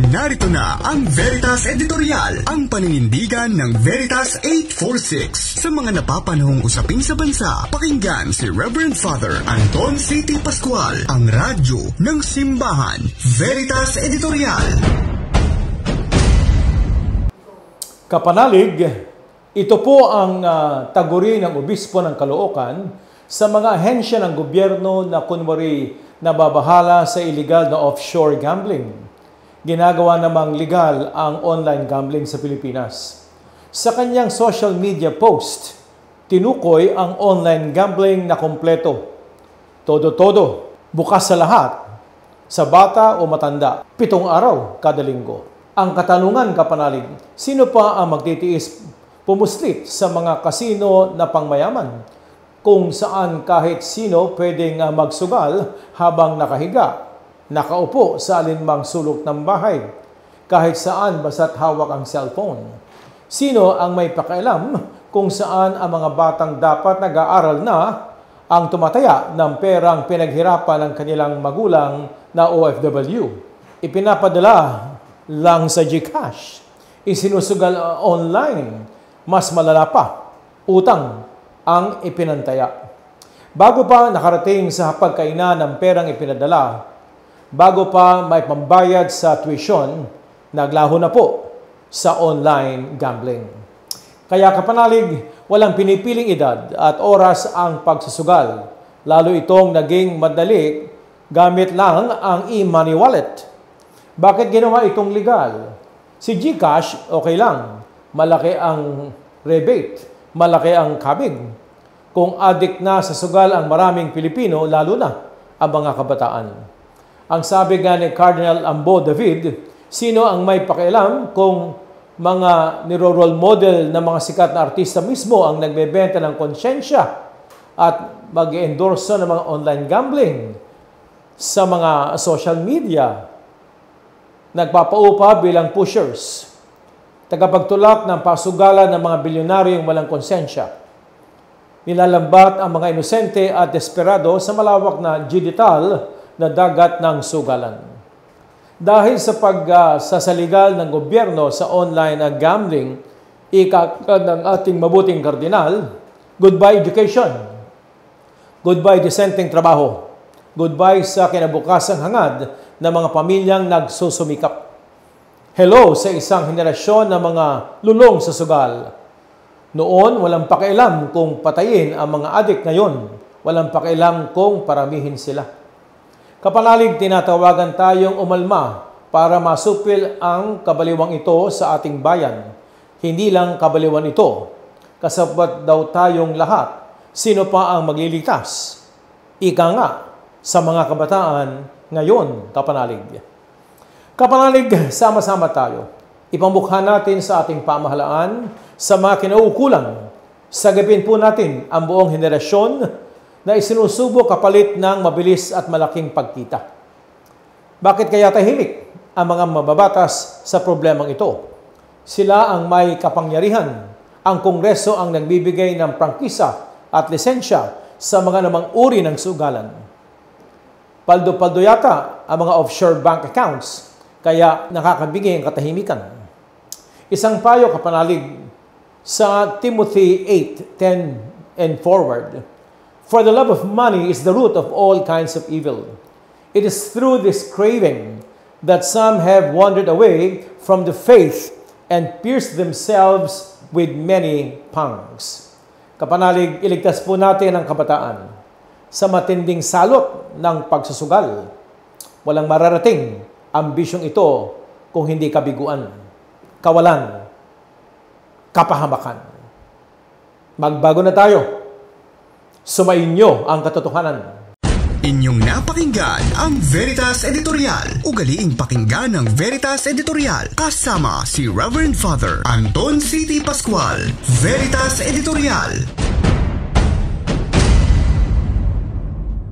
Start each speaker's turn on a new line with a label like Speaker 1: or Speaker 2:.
Speaker 1: Narito na ang Veritas Editorial, ang paninindigan ng Veritas 846. Sa mga napapanahong usapin sa bansa, pakinggan si Reverend Father Anton C. T. Pascual, ang radyo ng simbahan. Veritas Editorial.
Speaker 2: Kapanalig, ito po ang taguri ng Obispo ng Caloocan sa mga ahensya ng gobyerno na kunwari nababahala sa illegal na offshore gambling. Ginagawa namang legal ang online gambling sa Pilipinas. Sa kanyang social media post, tinukoy ang online gambling na kompleto. Todo-todo, bukas sa lahat, sa bata o matanda, 7 araw kada linggo. Ang katanungan, kapanalig, sino pa ang magtitiis pumuslit sa mga kasino na pangmayaman kung saan kahit sino pwedeng magsugal habang nakahiga, nakaupo sa alinmang sulok ng bahay, kahit saan basta't hawak ang cellphone. Sino ang may pakialam kung saan ang mga batang dapat nag-aaral na ang tumataya ng perang pinaghirapan ng kanilang magulang na OFW? Ipinapadala lang sa GCash, isinusugal online, mas malala pa, utang ang ipinantaya. Bago pa nakarating sa pagkainan ng perang ipinadala, bago pa may pambayad sa tuition, naglaho na po sa online gambling. Kaya kapanalig, walang pinipiling edad at oras ang pagsusugal. Lalo itong naging madali gamit lang ang e-money wallet. Bakit ginawa itong legal? Si GCash, okay lang. Malaki ang rebate, malaki ang kabig. Kung addict na sa sugal ang maraming Pilipino, lalo na ang mga kabataan. Ang sabi nga ni Cardinal Ambo David, sino ang may pakialam kung mga niro-role model na mga sikat na artista mismo ang nagbebenta ng konsyensya at mag-endorse ng mga online gambling sa mga social media, nagpapaupa bilang pushers, tagapagtulak ng pasugalan ng mga bilyonaryong walang konsensya, nilalambat ang mga inosente at desperado sa malawak na digital na dagat ng sugalan. Dahil sa pagsasaligal ng gobyerno sa online gambling, ika ng ating mabuting kardinal, goodbye education, goodbye disenteng trabaho, goodbye sa kinabukasang hangad ng mga pamilyang nagsusumikap. Hello sa isang henerasyon ng mga lulong sa sugal. Noon, walang pakialam kung patayin ang mga adik, ngayon, walang pakialam kung paramihin sila. Kapanalig, tinatawagan tayong umalma para masupil ang kabaliwang ito sa ating bayan. Hindi lang kabaliwan ito, kasapat daw tayong lahat. Sino pa ang magliligtas? Ika nga sa mga kabataan ngayon, kapanalig. Kapanalig, sama-sama tayo. Ipamukha natin sa ating pamahalaan sa mga kinaukulan. Sagapin po natin ang buong henerasyon na isinusubo kapalit ng mabilis at malaking pagkita. Bakit kaya tahimik ang mga mababatas sa problemang ito? Sila ang may kapangyarihan. Ang Kongreso ang nagbibigay ng prangkisa at lisensya sa mga namang uri ng sugalan. Paldo-paldo yata ang mga offshore bank accounts, kaya nakakabigay ang katahimikan. Isang payo, kapanalig, sa Timothy 8:10 and forward, "For the love of money is the root of all kinds of evil. It is through this craving that some have wandered away from the faith and pierced themselves with many pangs." Kapanalig, iligtas po natin ang kabataan sa matinding salot ng pagsusugal. Walang mararating ang bisyong ito kung hindi kabiguan, kawalan, kapahamakan. Magbago na tayo. Sumainyo ang katotohanan.
Speaker 1: Inyong napakinggan ang Veritas Editorial. Ugaliing pakinggan ng Veritas Editorial kasama si Reverend Father Anton C. T. Pascual. Veritas Editorial.